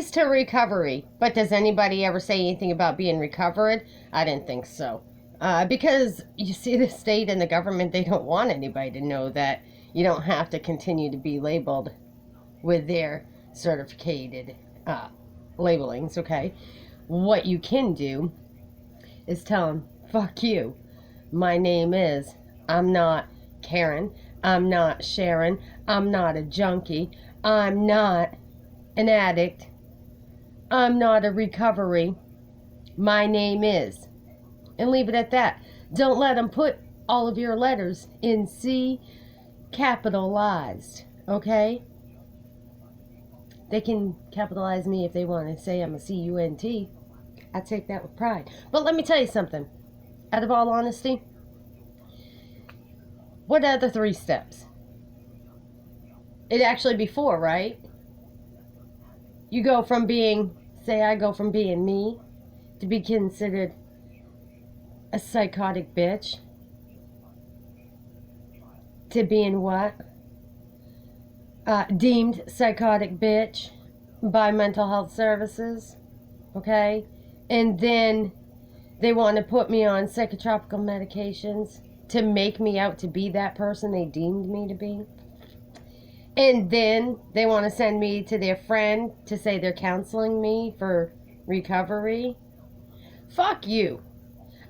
keys to recovery. But does anybody ever say anything about being recovered? I didn't think so. Because you see, the state and the government, they don't want anybody to know that you don't have to continue to be labeled with their certificated labelings, okay? What you can do is tell them, fuck you. My name is, I'm not Karen, I'm not Sharon, I'm not a junkie, I'm not an addict, I'm not a recovery, my name is. And leave it at that. Don't let them put all of your letters in C capitalized, okay? They can capitalize me if they want to say I'm a C-U-N-T. I take that with pride. But let me tell you something. Out of all honesty, what are the 3 steps? It'd actually be 4, right? You go from being, say I go from being me to be considered a psychotic bitch to being what? Deemed psychotic bitch by mental health services, okay? And then they want to put me on psychotropical medications to make me out to be that person they deemed me to be. And then they want to send me to their friend to say they're counseling me for recovery. Fuck you.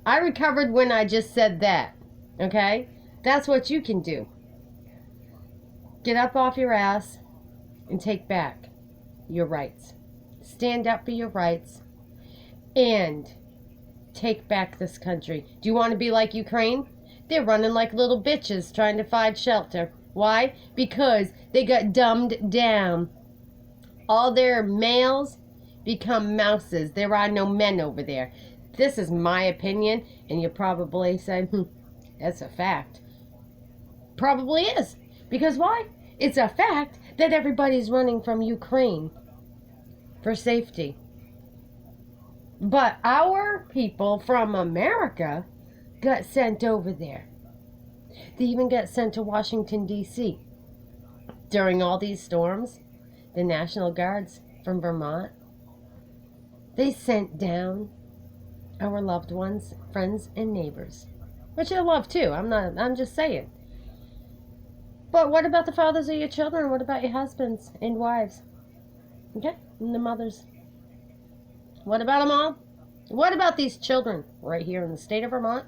I recovered when I just said that, okay? That's what you can do. Get up off your ass and take back your rights. Stand up for your rights and take back this country. Do you want to be like Ukraine? They're running like little bitches trying to find shelter. Why? Because they got dumbed down. All their males become mouses. There are no men over there. This is my opinion, and you probably say, that's a fact. Probably is. Because why? It's a fact that everybody's running from Ukraine for safety. But our people from America got sent over there. They even got sent to Washington, D.C. During all these storms, the National Guards from Vermont, they sent down our loved ones, friends, and neighbors. Which I love too. I'm just saying. But what about the fathers of your children? What about your husbands and wives? Okay? And the mothers. What about them all? What about these children right here in the state of Vermont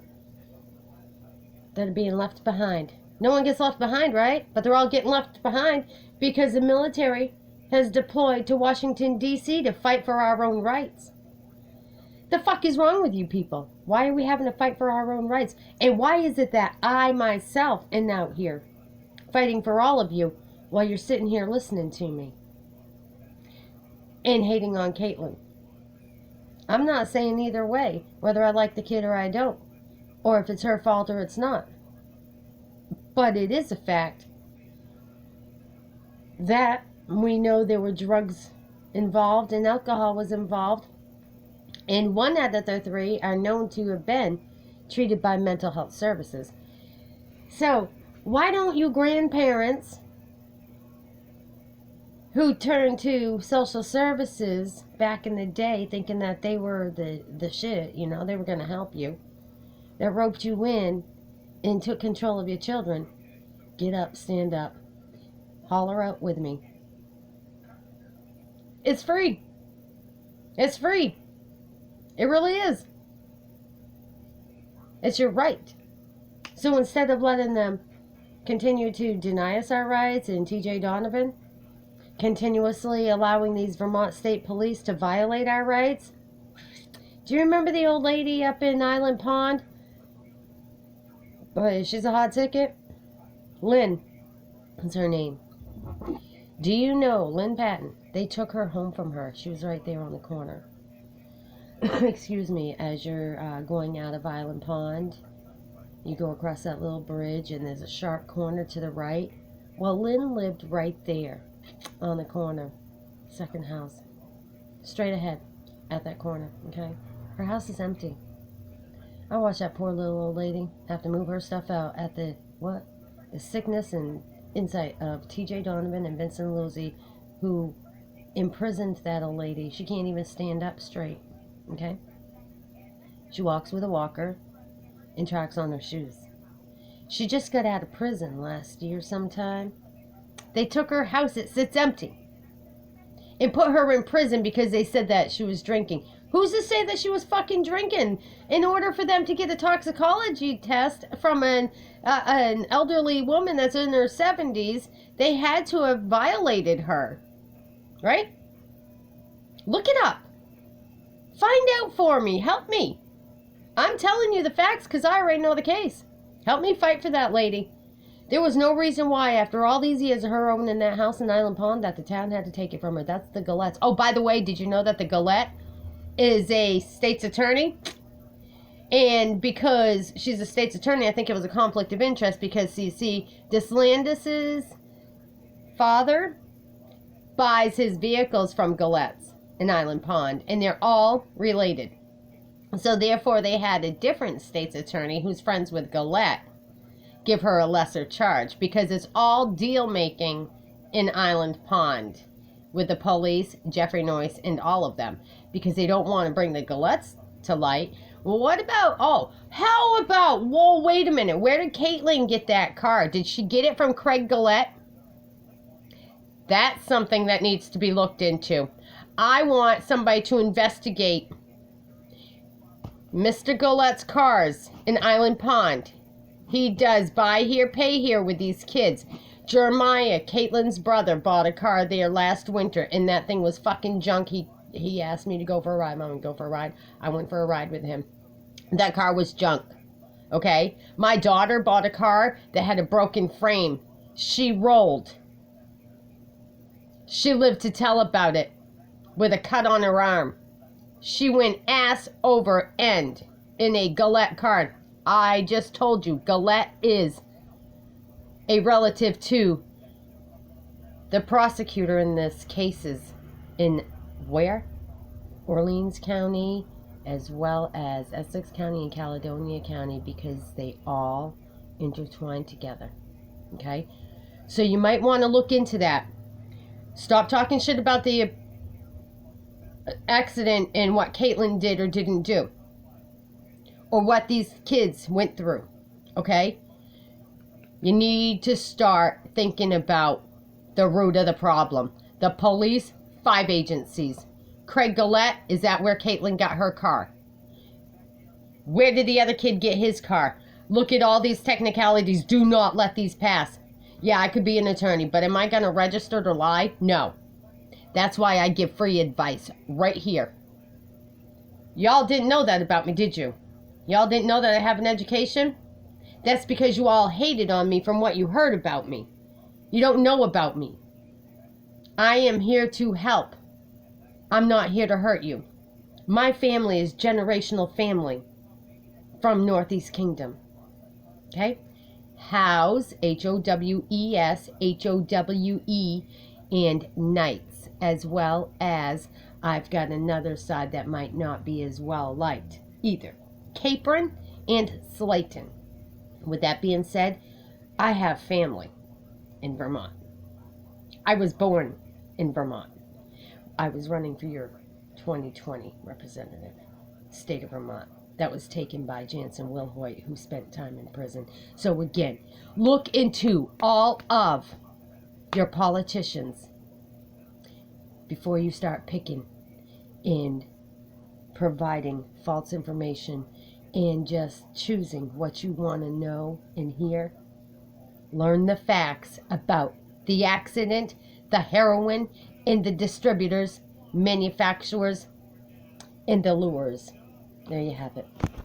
that are being left behind? No one gets left behind, right? But they're all getting left behind because the military has deployed to Washington, D.C. to fight for our own rights. The fuck is wrong with you people? Why are we having to fight for our own rights? And why is it that I myself am out here fighting for all of you while you're sitting here listening to me and hating on Caitlin? I'm not saying either way, whether I like the kid or I don't, or if it's her fault or it's not. But it is a fact that we know there were drugs involved and alcohol was involved. And 1 out of the 3 are known to have been treated by mental health services. So, why don't you grandparents who turned to social services back in the day thinking that they were the shit, you know, they were going to help you, that roped you in and took control of your children, get up, stand up, holler out with me. It's free. It's free. It really is. It's your right. So instead of letting them continue to deny us our rights and TJ Donovan continuously allowing these Vermont State Police to violate our rights. Do you remember the old lady up in Island Pond? Boy, she's a hot ticket. Lynn is her name. Do you know Lynn Patton? They took her home from her. She was right there on the corner. Excuse me, as you're going out of Island Pond, you go across that little bridge and there's a sharp corner to the right. Well, Lynn lived right there on the corner, second house, straight ahead at that corner, okay? Her house is empty. I watched that poor little old lady have to move her stuff out at the sickness and insight of TJ Donovan and Vincent Luzzi, who imprisoned that old lady. She can't even stand up straight. Okay? She walks with a walker and tracks on her shoes. She just got out of prison last year sometime. They took her house, it sits empty, and put her in prison because they said that she was drinking. Who's to say that she was fucking drinking? In order for them to get a toxicology test from an elderly woman that's in her 70s, they had to have violated her. Right? Look it up. Find out for me. Help me. I'm telling you the facts because I already know the case. Help me fight for that lady. There was no reason why, after all these years of her owning that house in Island Pond, that the town had to take it from her. That's the Goulet'S. Oh, by the way, did you know that the Goulet is a state's attorney? And because she's a state's attorney, I think it was a conflict of interest because, you see, Deslandis's father buys his vehicles from Goulet'S in Island Pond, and they're all related. So therefore, they had a different state's attorney who's friends with Goulet give her a lesser charge because it's all deal making in Island Pond with the police, Jeffrey Noyce, and all of them because they don't want to bring the Goulet'S to light. Well, what about, whoa, wait a minute. Where did Caitlin get that car? Did she get it from Craig Goulet? That's something that needs to be looked into. I want somebody to investigate Mr. Goulet's cars in Island Pond. He does buy here, pay here with these kids. Jeremiah, Caitlin's brother, bought a car there last winter, and that thing was fucking junk. He asked me to go for a ride. Mom, go for a ride. I went for a ride with him. That car was junk. Okay? My daughter bought a car that had a broken frame. She rolled. She lived to tell about it with a cut on her arm. She went ass over end in a Goulet car. I just told you, Goulet is a relative to the prosecutor in this cases in where? Orleans County, as well as Essex County and Caledonia County, because they all intertwine together. Okay? So you might want to look into that. Stop talking shit about the accident and what Caitlin did or didn't do, or what these kids went through. Okay? You need to start thinking about the root of the problem. The police, 5 agencies. Craig Goulet, is that where Caitlin got her car? Where did the other kid get his car? Look at all these technicalities. Do not let these pass. Yeah, I could be an attorney, but am I going to register to lie? No. That's why I give free advice right here. Y'all didn't know that about me, did you? Y'all didn't know that I have an education? That's because you all hated on me from what you heard about me. You don't know about me. I am here to help. I'm not here to hurt you. My family is generational family from Northeast Kingdom. Okay? House, Howes, Howe, and Knights, as well as I've got another side that might not be as well liked either. Capron and Slayton. With that being said, I have family in Vermont. I was born in Vermont. I was running for your 2020 representative, state of Vermont. That was taken by Jansen Wilhoit, who spent time in prison. So again, look into all of your politicians before you start picking and providing false information and just choosing what you want to know and hear. Learn the facts about the accident, the heroin, and the distributors, manufacturers, and the lures. There you have it.